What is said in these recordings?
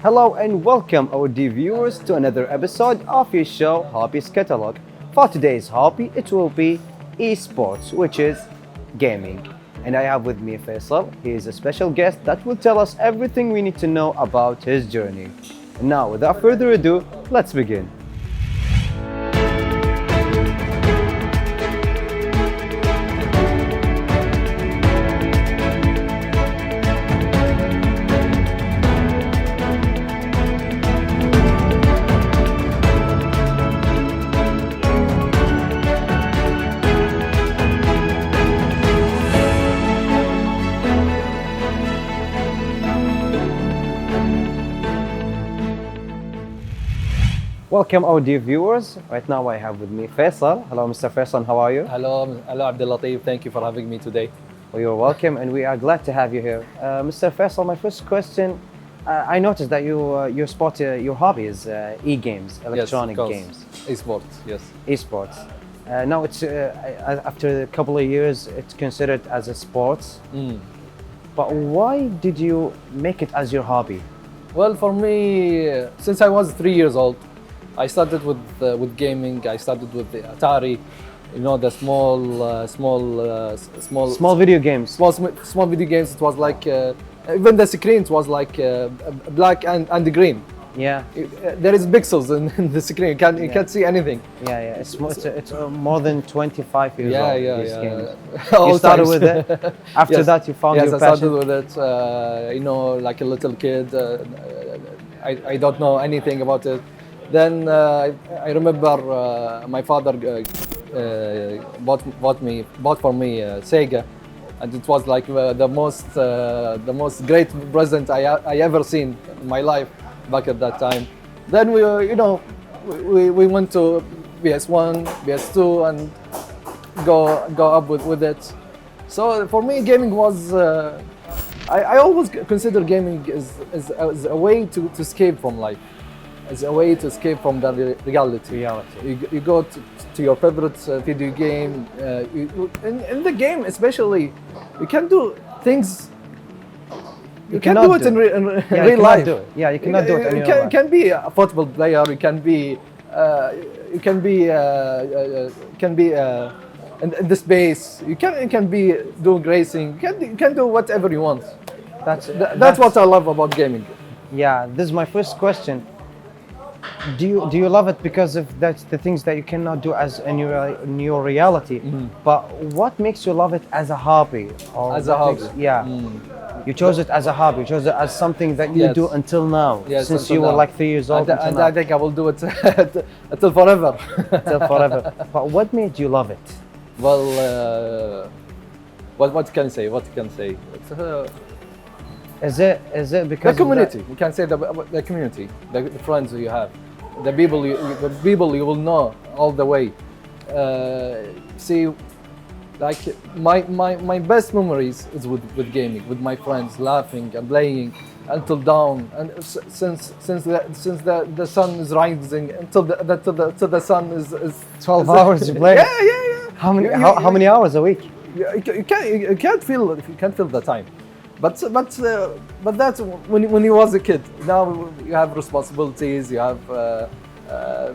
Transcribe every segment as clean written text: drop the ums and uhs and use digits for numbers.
Hello and welcome our dear viewers to another episode of your show Hobbies Catalog. For today's hobby it will be esports, which is gaming. And I have with me Faisal. He is a special guest that will tell us everything we need to know about his journey. And now without further ado, let's begin. Welcome our dear viewers. Right now I have with me Faisal. Hello Mr. Faisal, how are you? Hello Abdul Latif. Thank you for having me today. Well, you're welcome and we are glad to have you here. Mr. Faisal, my first question, I noticed that your sport, your hobby is e-games, electronic yes, games. Esports, yes. Esports. Now it's, after a couple of years, it's considered as a sport. But why did you make it as your hobby? Well, for me, since I was 3 years old, I started with gaming. I started with the Atari, you know, the small Video games. small video games. It was like even the screen was like black and green. Yeah. There is pixels in the screen. You can't see anything. Yeah. It's more than 25 years old. These games. All You started times. with it. After Yes. that, you found Yes, your I passion. started with it. You know, like a little kid. I don't know anything about it. Then I remember my father bought for me Sega, and it was like the most great present I ever seen in my life back at that time. Then we went to PS1, PS2, and go up with it. So for me, gaming was. I always consider gaming as a way to escape from life. As a way to escape from the reality. You go to your favorite video game. In the game, especially, you can do things. You can do it in real life. Yeah, you cannot do it in real You life. can be a football player. You can be. In the space. You can be doing racing. You can do whatever you want. That's what I love about gaming. Yeah, this is my first question. Do you love it because of that's the things that you cannot do as in your reality? But what makes you love it as a hobby? Or As a hobby. You chose it as a hobby. You chose it as something that you Yes. do until now. Yes, Since until you were now. like 3 years old. And I think I will do it until forever. until forever. But what made you love it? Well, what can I say? What can I say? It's, Is it because the of community. You can say the community, the friends you have, the people you will know all the way. See, like my best memories is with gaming, with my friends, laughing and playing until dawn, and since the sun is rising until the sun is 12 hours you play? Yeah. How many hours a week? You can't feel the time. But that's when you was a kid. Now you have responsibilities, you have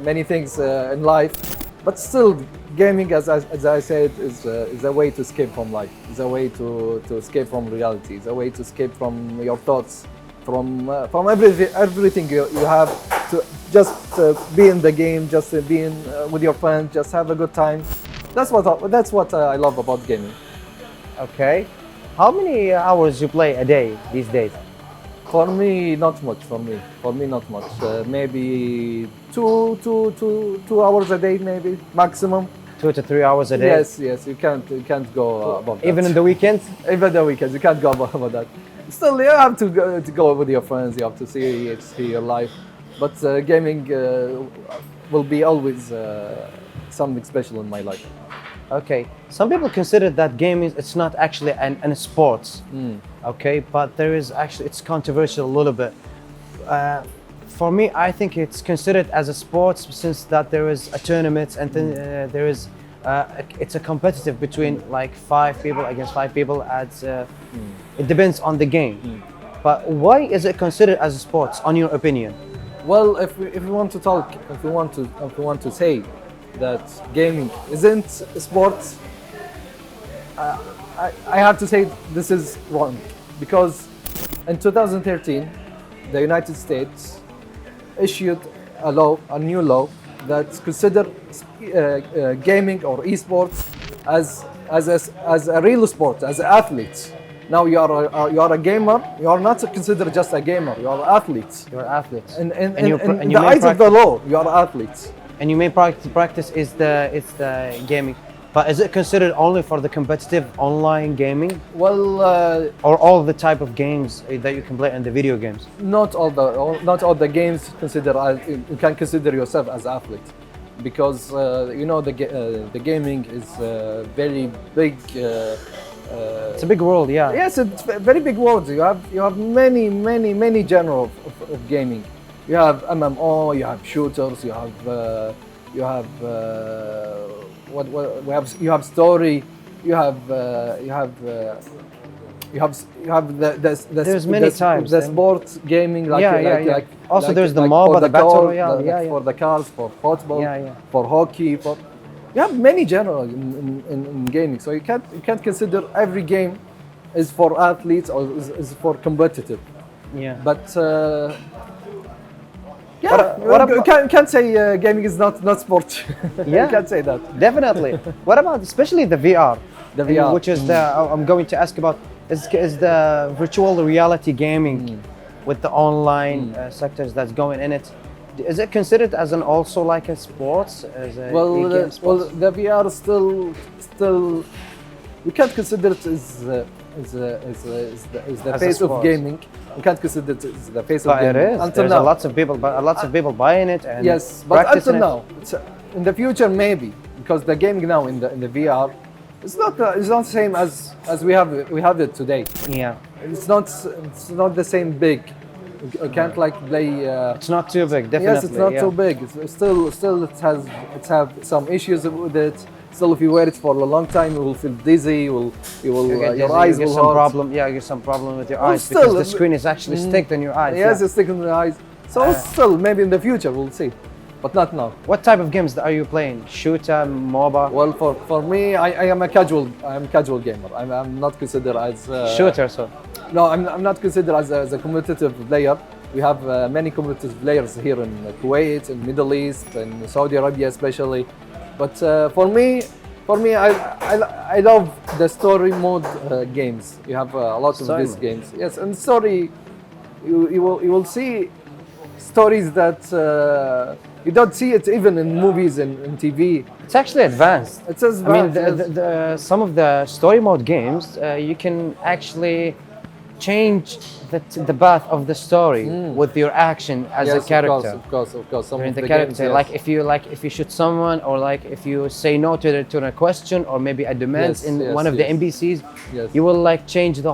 many things in life. But still, gaming, as I said, is a way to escape from life. It's a way to escape from reality. It's a way to escape from your thoughts, from everything you have to just be in the game, just be with your friends, just have a good time. That's what I love about gaming. Okay. How many hours you play a day these days? For me, not much. Not much. Maybe two hours a day, maybe maximum. 2 to 3 hours a day? Yes. You can't go above that. Even in the weekends? Even the weekends, you can't go above that. Still, you have to go with your friends. You have to see your life. But gaming will be always something special in my life. Okay, some people consider that gaming it's not actually an sport. Okay, but there is actually it's controversial a little bit. For me, I think it's considered as a sport since that there is a tournament and then there is it's a competitive between like 5 people against 5 people. It depends on the game. But why is it considered as a sports, on your opinion? Well, if we want to talk, if we want to say that gaming isn't a sport, I have to say this is wrong, because in 2013, the United States issued a new law that consider gaming or esports as a real sport, as an athlete. Now you are a gamer. You are not considered just a gamer. You are athletes. You're athletes. In you the may eyes of the law, you are athletes. And you may practice is the gaming. But is it considered only for the competitive online gaming, Well, or all the type of games that you can play in the video games? not all the games consider you can consider yourself as athlete, because you know the gaming is very big. It's a big world, yeah. Yes, it's a very big world. You have many genres of gaming. You have MMO, you have shooters, you have you have story, you have There's many types. the sports gaming like Also, there's the like MOBA, for the battle car, royale, yeah. for the cars, for football, Yeah. for hockey, for you have many genres in gaming. So you can't consider every game is for athletes or is for competitive. Yeah. But What you can't say gaming is not sport. Yeah. You can't say that. Definitely. What about especially the VR? The VR, which is I'm going to ask about is the virtual reality gaming with the online sectors that's going in it. Is it considered as an also like a sports as a e-game sports? The VR is still we can't consider it as the As a face of sport. gaming. We can't consider it as the face But of gaming it is. until There's now. lots of people buying it and Yes, but practicing until it. now, in the future maybe, because the gaming now in the VR, it's not the same as we have it today. Yeah. It's not the same big. You can't like play. It's not too big, definitely. Yes, it's not yeah. too big. It's still it have some issues with it. Still, if you wear it for a long time, you will feel dizzy. You will You get your dizzy, eyes you get will some hurt. problem. Yeah, you get some problem with your Well, eyes still, because the screen is actually stick in your eyes. Yes, yeah. it's sticking in the eyes. So still, maybe in the future we'll see, but not now. What type of games are you playing? Shooter, MOBA? Well, for me, I am a casual gamer. I'm not considered as Shooter, so. No, I'm not considered as a competitive player. We have many competitive players here in Kuwait, in Middle East, and Saudi Arabia especially. But for me, I love the story mode games. You have a lot of Story these mode. games. Yes, and story, you will see stories that you don't see it even in movies and TV. It's actually advanced. It says I mean, that, some of the story mode games, you can actually change the path of the story with your action as yes, a character. Of course. Some You're in of the the character. games, yes. Like if you shoot someone, or like if you say no to a question, or maybe a demand Yes, in yes, one of the yes. NPCs, Yes. you will like change the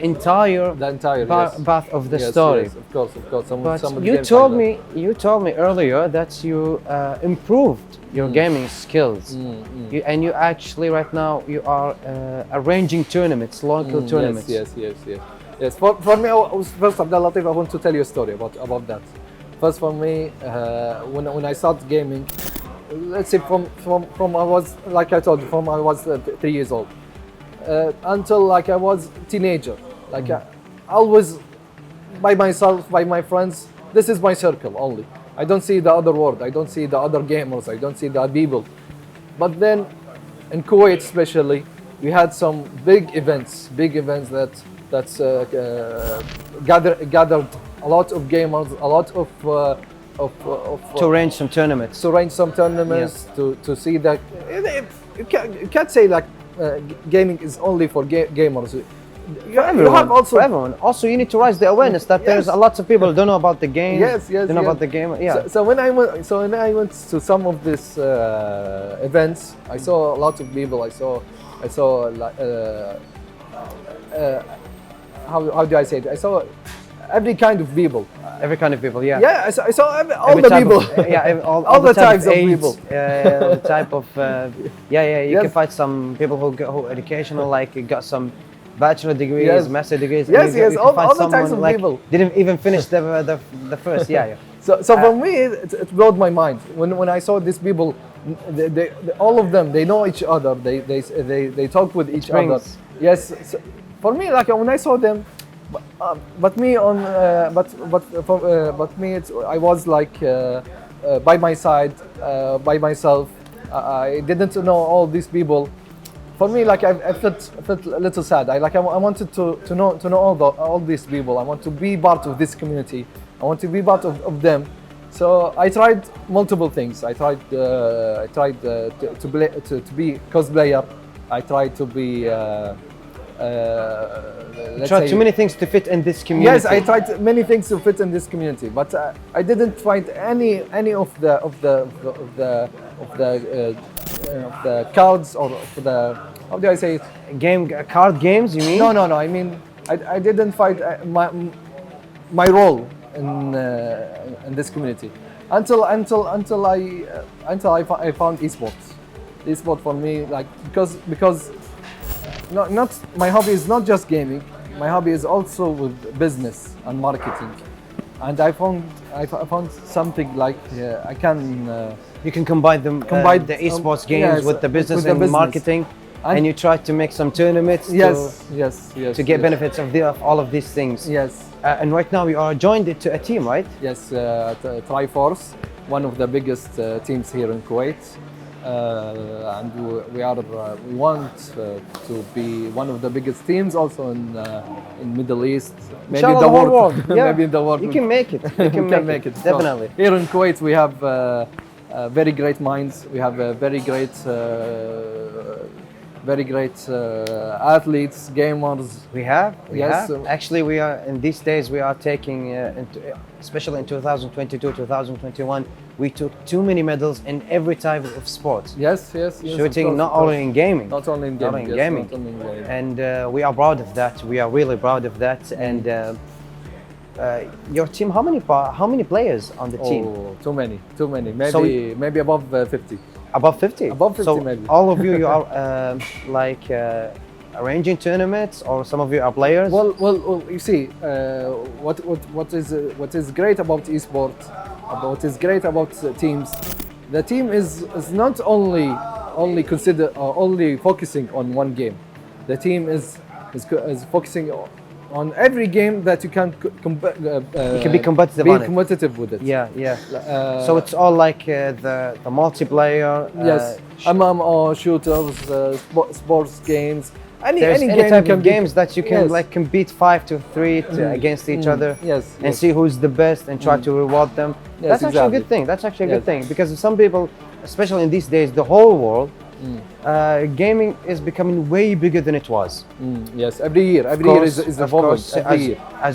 entire The entire yes. path of the Yes, story. Yes, of course. But Some of the you games told like that. me earlier that you improved your gaming skills, and you actually right now you are arranging tournaments, local tournaments. Yes. For me, first, Abdel Latif, I want to tell you a story about that. First, for me, when I started gaming, let's say from I was, like I told you, from I was 3 years old until like I was teenager. Like I always by myself, by my friends. This is my circle only. I don't see the other world. I don't see the other gamers. I don't see the people. But then, in Kuwait especially, we had some big events that's gathered a lot of gamers, a lot of To arrange some tournaments. to arrange some tournaments, to see that you can't say like gaming is only for gamers. You have also for everyone. Also, you need to raise the awareness that there's Yes. a lot of people who don't know about the game. Yes, Don't know about the game. Yeah. So when I went to some of these events, I saw a lot of people. I saw like how do I say it? I saw every kind of people. Every kind of people. Yeah. Yeah, I saw all Every the type people. Of, yeah, all the type types of age, people. all the type of. You Yes. can find some people who educational, like got some bachelor degrees, Yes. master degrees. and Yes, you yes, can all- find all the types someone, of like, people. didn't even finish the first. Yeah, yeah. So for me, it blowed my mind when I saw these people. All of them, they know each other. They talk with each other. brings- Yes. So for me, like when I saw them, but me on, but me, I was like by my side, by myself. I didn't know all these people. For me, like I felt a little sad. I wanted to know all these people. I want to be part of this community. I want to be part of them. So I tried multiple things. I tried to be cosplayer. I tried to be let's Tried say, too many things to fit in this community. Yes, I tried many things to fit in this community, but I didn't find any of the cards or of the, how do I say it? Card games, you mean? No. I mean, I didn't find my role in this community until I found esports. Esport for me, like because not my hobby is not just gaming. My hobby is also with business and marketing, and I found something like I can. You can combine them, Combine, the esports games yes, with the business with the and business. marketing, and you try to make some tournaments Yes. to get yes. benefits of all of these things. Yes. And right now you are joined to a team, right? Yes, Triforce, one of the biggest teams here in Kuwait, and we want to be one of the biggest teams also in Middle East, maybe Inshallah, the whole world, Yeah. maybe the world. You can make it. You can, We can make it. So Definitely. here in Kuwait, we have very great minds. We have very great athletes, gamers. We have. Yes. Actually, we are in these days. We are taking, especially in 2022, 2021, we took too many medals in every type of sport. Yes. Of Shooting, course, not of course. only in gaming. Not only in Not gaming. only in yes, gaming. not only in gaming. And we are proud of that. We are really proud of that. And your team, how many players on the team? Oh, too many. Maybe So maybe above 50. Above 50. Above 50 So maybe. all of you are arranging tournaments, or some of you are players. Well, you see, what is great about esports, what is great about teams, the team is not only consider only focusing on one game. The team is focusing on every game that you can You can be competitive on it. competitive with it. Yeah. So it's all like the multiplayer. Yes, MMO shooters, sports games. There's Any any game type can of be- games that you can Yes. like compete 5 to 3 against each other. Yes, And yes. see who's the best and try to reward them. Yes, That's actually a exactly. good thing. That's actually a good Yes. thing, because some people, especially in these days, the whole world, gaming is becoming way bigger than it was. Yes, every year is Of evolving. course, Every year. as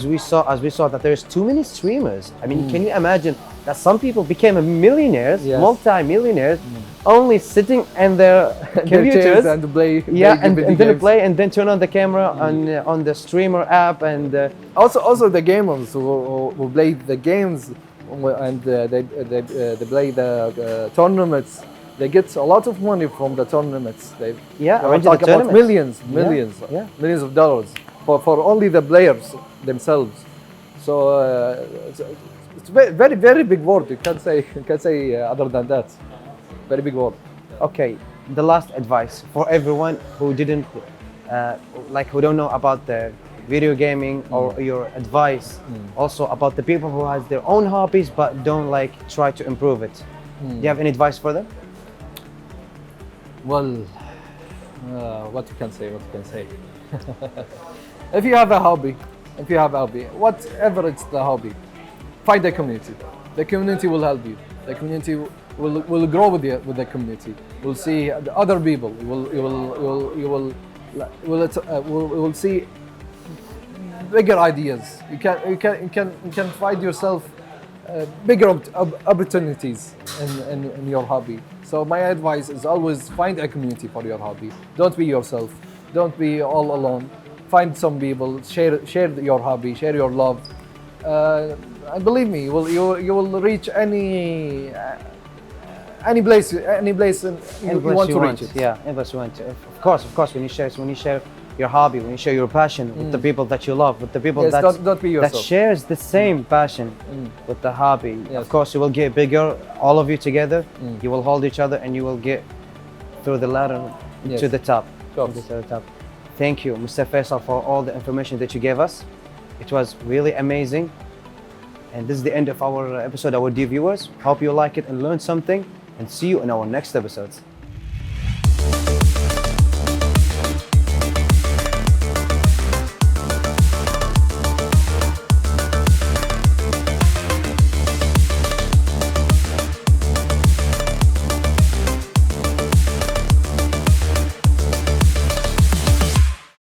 we saw that there's too many streamers. I mean, can you imagine that some people became millionaires, Yes. multi-millionaires, only sitting in their Their computers, chairs and play. yeah, and video then games. play and then turn on the camera on the streamer app and Also the gamers who play the games and they play the tournaments. They get a lot of money from the tournaments. They arranging talk the about tournaments. Yeah. millions of dollars for only the players themselves. So it's very big world. You can't say other than that. Very big world. Okay, the last advice for everyone who didn't who don't know about the video gaming, or your advice also about the people who has their own hobbies but don't try to improve it. Do you have any advice for them? Well, what you can say. If you have a hobby, whatever it's the hobby, find a community. The community will help you. The community will grow with the community. We'll see the other people. You will see bigger ideas. You can find yourself bigger opportunities in your hobby. So my advice is always find a community for your hobby. Don't be yourself. Don't be all alone. Find some people. Share your hobby. Share your love. And believe me, you will reach any place you want to reach it. Yeah, any place you want to. Of course, when you share your hobby, when you share your passion with the people that you love, with the people Yes, that don't be that yourself. shares the same passion with the hobby. Yes. Of course, you will get bigger, all of you together. You will hold each other, and you will get through the ladder Yes. to the top. Course. To the top. Thank you, Mr. Faisal, for all the information that you gave us. It was really amazing. And this is the end of our episode, our dear viewers. Hope you like it and learned something. And see you in our next episodes.